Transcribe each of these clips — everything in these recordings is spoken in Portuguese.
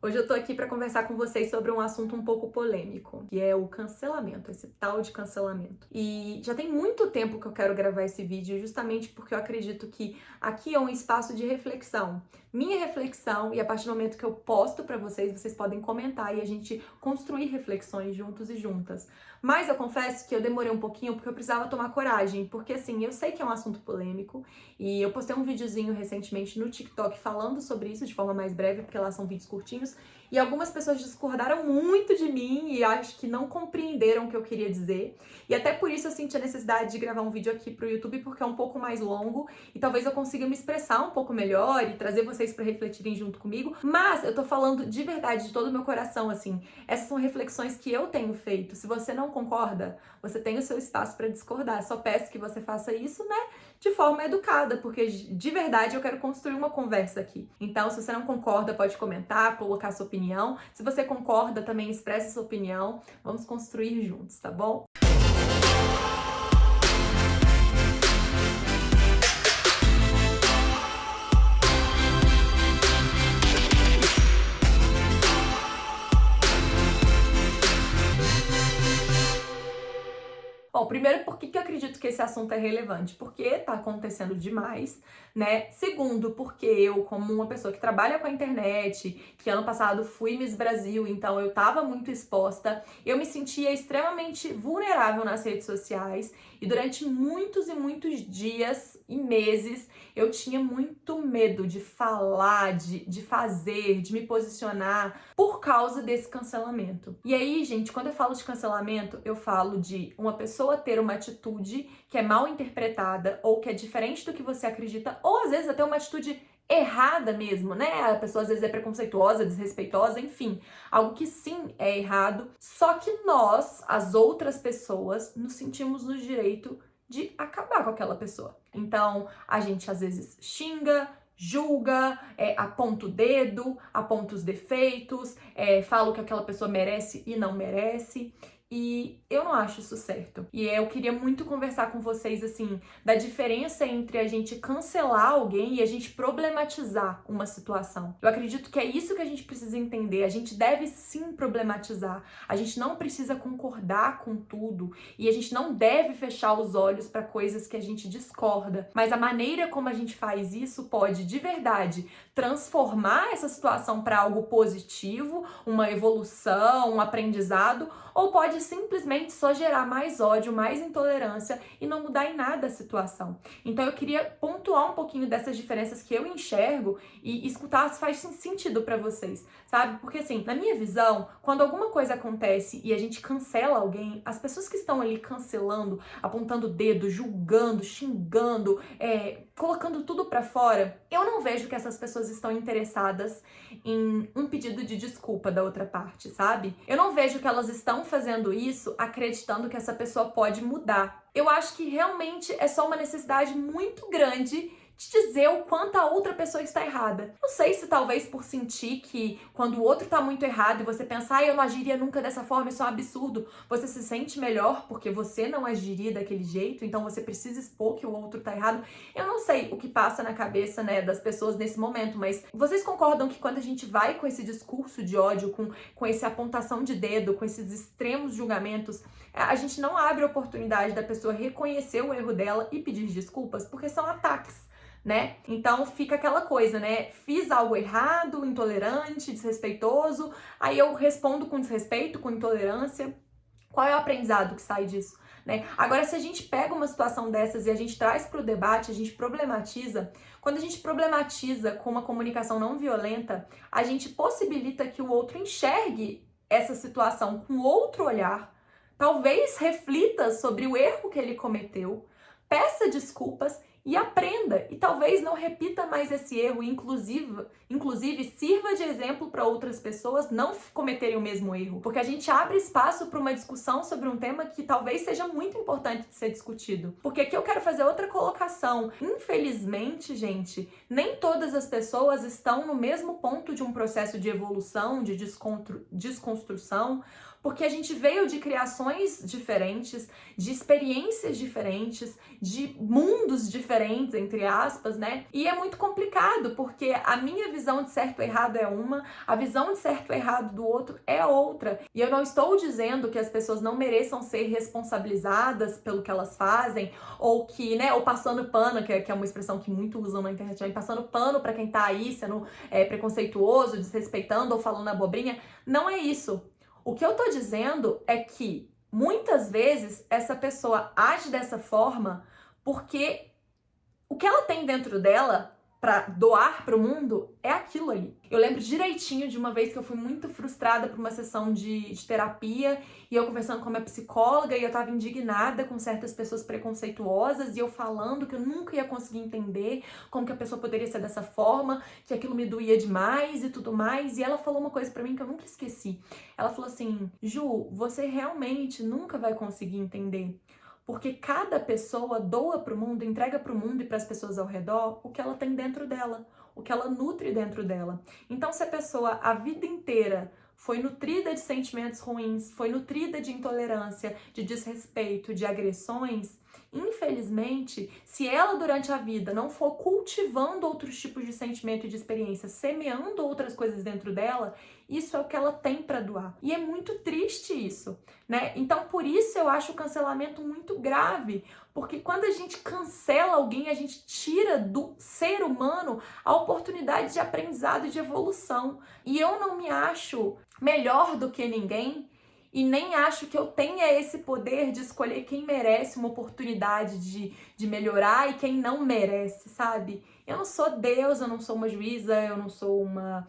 Hoje eu tô aqui para conversar com vocês sobre um assunto um pouco polêmico, que é o cancelamento, esse tal de cancelamento. E já tem muito tempo que eu quero gravar esse vídeo, justamente porque eu acredito que aqui é um espaço de reflexão. Minha reflexão, e a partir do momento que eu posto para vocês, vocês podem comentar e a gente construir reflexões juntos e juntas. Mas eu confesso que eu demorei um pouquinho porque eu precisava tomar coragem, porque assim, eu sei que é um assunto polêmico e eu postei um videozinho recentemente no TikTok falando sobre isso de forma mais breve, porque lá são vídeos curtinhos. E algumas pessoas discordaram muito de mim e acho que não compreenderam o que eu queria dizer. E até por isso eu senti a necessidade de gravar um vídeo aqui pro YouTube, porque é um pouco mais longo e talvez eu consiga me expressar um pouco melhor e trazer vocês para refletirem junto comigo. Mas eu tô falando de verdade, de todo o meu coração, assim. Essas são reflexões que eu tenho feito. Se você não concorda, você tem o seu espaço para discordar. Só peço que você faça isso, né, de forma educada, porque de verdade eu quero construir uma conversa aqui. Então, se você não concorda, pode comentar, colocar sua opinião. Se você concorda, também expresse sua opinião. Vamos construir juntos, tá bom? Bom, primeiro, por que eu acredito que esse assunto é relevante? Porque tá acontecendo demais, né? Segundo, porque eu, como uma pessoa que trabalha com a internet, que ano passado fui Miss Brasil, então eu tava muito exposta, eu me sentia extremamente vulnerável nas redes sociais e durante muitos e muitos dias e meses eu tinha muito medo de falar, de fazer, de me posicionar por causa desse cancelamento. E aí, gente, quando eu falo de cancelamento, eu falo de uma pessoa ter uma atitude que é mal interpretada ou que é diferente do que você acredita, ou às vezes até uma atitude errada mesmo, né? A pessoa às vezes é preconceituosa, desrespeitosa, enfim, algo que sim é errado, só que nós, as outras pessoas, nos sentimos no direito de acabar com aquela pessoa. Então, a gente às vezes xinga, julga, aponta o dedo, aponta os defeitos, fala o que aquela pessoa merece e não merece. E eu não acho isso certo. E eu queria muito conversar com vocês, assim, da diferença entre a gente cancelar alguém e a gente problematizar uma situação. Eu acredito que é isso que a gente precisa entender. A gente deve sim problematizar. A gente não precisa concordar com tudo e a gente não deve fechar os olhos para coisas que a gente discorda. Mas a maneira como a gente faz isso pode, de verdade, transformar essa situação para algo positivo, uma evolução, um aprendizado, ou pode simplesmente só gerar mais ódio, mais intolerância e não mudar em nada a situação. Então eu queria pontuar um pouquinho dessas diferenças que eu enxergo e escutar se faz sentido para vocês, sabe? Porque assim, na minha visão, quando alguma coisa acontece e a gente cancela alguém, as pessoas que estão ali cancelando, apontando o dedo, julgando, xingando, colocando tudo para fora, eu não vejo que essas pessoas estão interessadas em um pedido de desculpa da outra parte, sabe? Eu não vejo que elas estão fazendo isso acreditando que essa pessoa pode mudar. Eu acho que realmente é só uma necessidade muito grande de dizer o quanto a outra pessoa está errada. Não sei se talvez por sentir que quando o outro tá muito errado e você pensar, eu não agiria nunca dessa forma, isso é um absurdo, você se sente melhor porque você não agiria daquele jeito, então você precisa expor que o outro tá errado. Eu não sei o que passa na cabeça, né, das pessoas nesse momento, mas vocês concordam que quando a gente vai com esse discurso de ódio, com essa apontação de dedo, com esses extremos julgamentos, a gente não abre a oportunidade da pessoa reconhecer o erro dela e pedir desculpas, porque são ataques, né? Então fica aquela coisa, né? Fiz algo errado, intolerante, desrespeitoso, aí eu respondo com desrespeito, com intolerância. Qual é o aprendizado que sai disso, né? Agora, se a gente pega uma situação dessas e a gente traz para o debate, a gente problematiza, quando a gente problematiza com uma comunicação não violenta, a gente possibilita que o outro enxergue essa situação com outro olhar, talvez reflita sobre o erro que ele cometeu, peça desculpas e aprenda, e talvez não repita mais esse erro, inclusive sirva de exemplo para outras pessoas não cometerem o mesmo erro, porque a gente abre espaço para uma discussão sobre um tema que talvez seja muito importante de ser discutido. Porque aqui eu quero fazer outra colocação. Infelizmente, gente, nem todas as pessoas estão no mesmo ponto de um processo de evolução, de desconstrução. Porque a gente veio de criações diferentes, de experiências diferentes, de mundos diferentes, entre aspas, né? E é muito complicado, porque a minha visão de certo e errado é uma, a visão de certo e errado do outro é outra. E eu não estou dizendo que as pessoas não mereçam ser responsabilizadas pelo que elas fazem, ou que, né, ou passando pano, que é uma expressão que muito usam na internet, passando pano pra quem tá aí sendo preconceituoso, desrespeitando ou falando abobrinha. Não é isso. O que eu tô dizendo é que muitas vezes essa pessoa age dessa forma porque o que ela tem dentro dela pra doar pro mundo é aquilo ali. Eu lembro direitinho de uma vez que eu fui muito frustrada por uma sessão de terapia e eu conversando com a minha psicóloga e eu tava indignada com certas pessoas preconceituosas e eu falando que eu nunca ia conseguir entender como que a pessoa poderia ser dessa forma, que aquilo me doía demais e tudo mais. E ela falou uma coisa pra mim que eu nunca esqueci. Ela falou assim: Ju, você realmente nunca vai conseguir entender. Porque cada pessoa doa para o mundo, entrega para o mundo e para as pessoas ao redor o que ela tem dentro dela, o que ela nutre dentro dela. Então, se a pessoa a vida inteira foi nutrida de sentimentos ruins, foi nutrida de intolerância, de desrespeito, de agressões, infelizmente, se ela durante a vida não for cultivando outros tipos de sentimento e de experiência, semeando outras coisas dentro dela, isso é o que ela tem para doar. E é muito triste isso, né? Então, por isso eu acho o cancelamento muito grave, porque quando a gente cancela alguém, a gente tira do ser humano a oportunidade de aprendizado e de evolução. E eu não me acho melhor do que ninguém, e nem acho que eu tenha esse poder de escolher quem merece uma oportunidade de melhorar e quem não merece, sabe? Eu não sou Deus, eu não sou uma juíza, eu não sou uma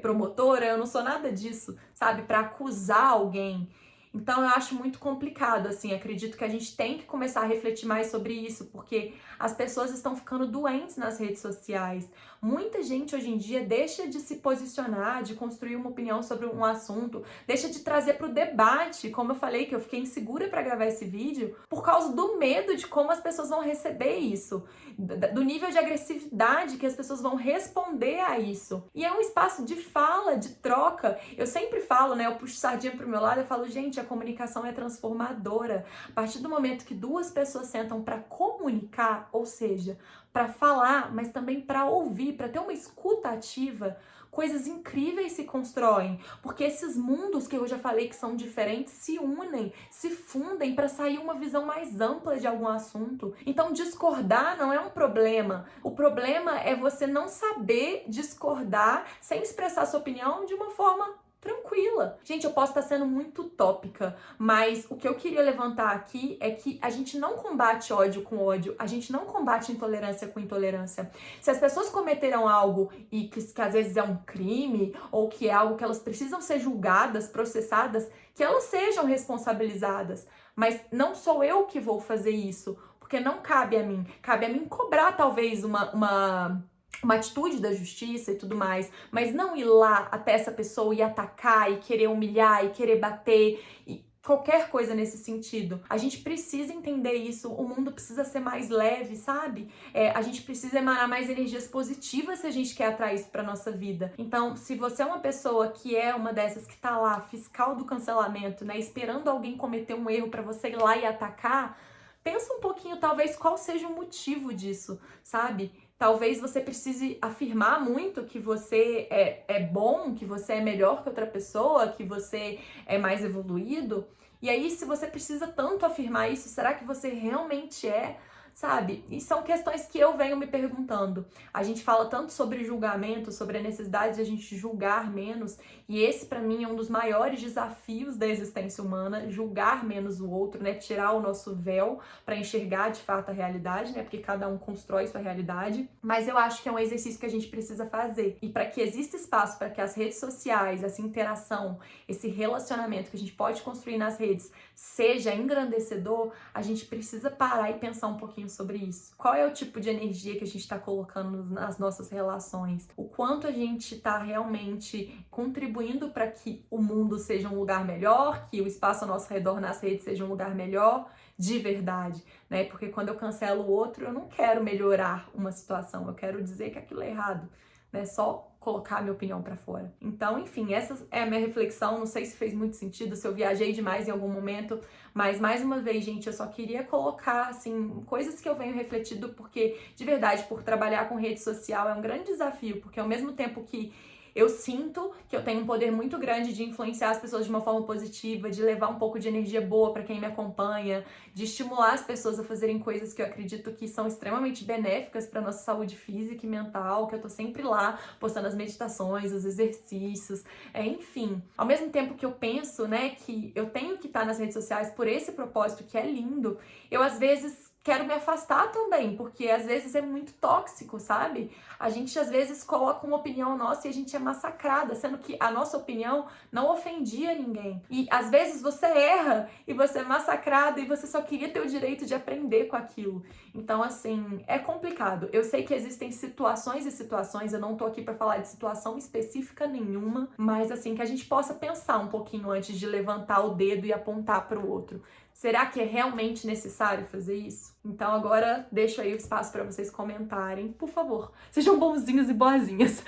promotora, eu não sou nada disso, sabe? Para acusar alguém. Então eu acho muito complicado, assim, acredito que a gente tem que começar a refletir mais sobre isso, porque as pessoas estão ficando doentes nas redes sociais. Muita gente hoje em dia deixa de se posicionar, de construir uma opinião sobre um assunto, deixa de trazer para o debate, como eu falei que eu fiquei insegura para gravar esse vídeo, por causa do medo de como as pessoas vão receber isso, do nível de agressividade que as pessoas vão responder a isso. E é um espaço de fala, de troca. Eu sempre falo, né, eu puxo sardinha pro meu lado, eu falo, gente, a comunicação é transformadora. A partir do momento que duas pessoas sentam para comunicar, ou seja, para falar, mas também para ouvir, para ter uma escuta ativa, coisas incríveis se constroem, porque esses mundos que eu já falei que são diferentes se unem, se fundem para sair uma visão mais ampla de algum assunto. Então discordar não é um problema. O problema é você não saber discordar sem expressar sua opinião de uma forma tranquila. Gente, eu posso estar sendo muito utópica, mas o que eu queria levantar aqui é que a gente não combate ódio com ódio, a gente não combate intolerância com intolerância. Se as pessoas cometeram algo e que às vezes é um crime, ou que é algo que elas precisam ser julgadas, processadas, que elas sejam responsabilizadas. Mas não sou eu que vou fazer isso, porque não cabe a mim. Cabe a mim cobrar talvez uma atitude da justiça e tudo mais, mas não ir lá até essa pessoa e atacar e querer humilhar e querer bater e qualquer coisa nesse sentido. A gente precisa entender isso, o mundo precisa ser mais leve, sabe? A gente precisa emanar mais energias positivas se a gente quer atrair isso pra nossa vida. Então, se você é uma pessoa que é uma dessas que tá lá, fiscal do cancelamento, né, esperando alguém cometer um erro pra você ir lá e atacar, pensa um pouquinho, talvez, qual seja o motivo disso, sabe? Talvez você precise afirmar muito que você é bom, que você é melhor que outra pessoa, que você é mais evoluído. E aí, se você precisa tanto afirmar isso, será que você realmente é? Sabe? E são questões que eu venho me perguntando. A gente fala tanto sobre julgamento, sobre a necessidade de a gente julgar menos, e esse pra mim é um dos maiores desafios da existência humana, julgar menos o outro, né? Tirar o nosso véu para enxergar de fato a realidade, né? Porque cada um constrói sua realidade. Mas eu acho que é um exercício que a gente precisa fazer. E para que exista espaço para que as redes sociais, essa interação, esse relacionamento que a gente pode construir nas redes seja engrandecedor, a gente precisa parar e pensar um pouquinho sobre isso. Qual é o tipo de energia que a gente está colocando nas nossas relações? O quanto a gente está realmente contribuindo para que o mundo seja um lugar melhor, que o espaço ao nosso redor nas redes seja um lugar melhor de verdade, né? Porque quando eu cancelo o outro, eu não quero melhorar uma situação, eu quero dizer que aquilo é errado, né? Só colocar a minha opinião pra fora. Então, enfim, essa é a minha reflexão. Não sei se fez muito sentido, se eu viajei demais em algum momento, mas mais uma vez, gente, eu só queria colocar, assim, coisas que eu venho refletindo, porque, de verdade, por trabalhar com rede social é um grande desafio, porque ao mesmo tempo que eu sinto que eu tenho um poder muito grande de influenciar as pessoas de uma forma positiva, de levar um pouco de energia boa para quem me acompanha, de estimular as pessoas a fazerem coisas que eu acredito que são extremamente benéficas para nossa saúde física e mental, que eu tô sempre lá postando as meditações, os exercícios, enfim. Ao mesmo tempo que eu penso, né, que eu tenho que estar nas redes sociais por esse propósito que é lindo, eu às vezes quero me afastar também, porque às vezes é muito tóxico, sabe? A gente às vezes coloca uma opinião nossa e a gente é massacrada, sendo que a nossa opinião não ofendia ninguém. E às vezes você erra e você é massacrada e você só queria ter o direito de aprender com aquilo. Então, assim, é complicado. Eu sei que existem situações e situações, eu não tô aqui pra falar de situação específica nenhuma, mas assim, que a gente possa pensar um pouquinho antes de levantar o dedo e apontar pro outro. Será que é realmente necessário fazer isso? Então agora deixo aí o espaço para vocês comentarem. Por favor, sejam bonzinhos e boazinhas.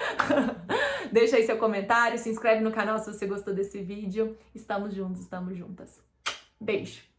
Deixa aí seu comentário, se inscreve no canal se você gostou desse vídeo. Estamos juntos, estamos juntas. Beijo!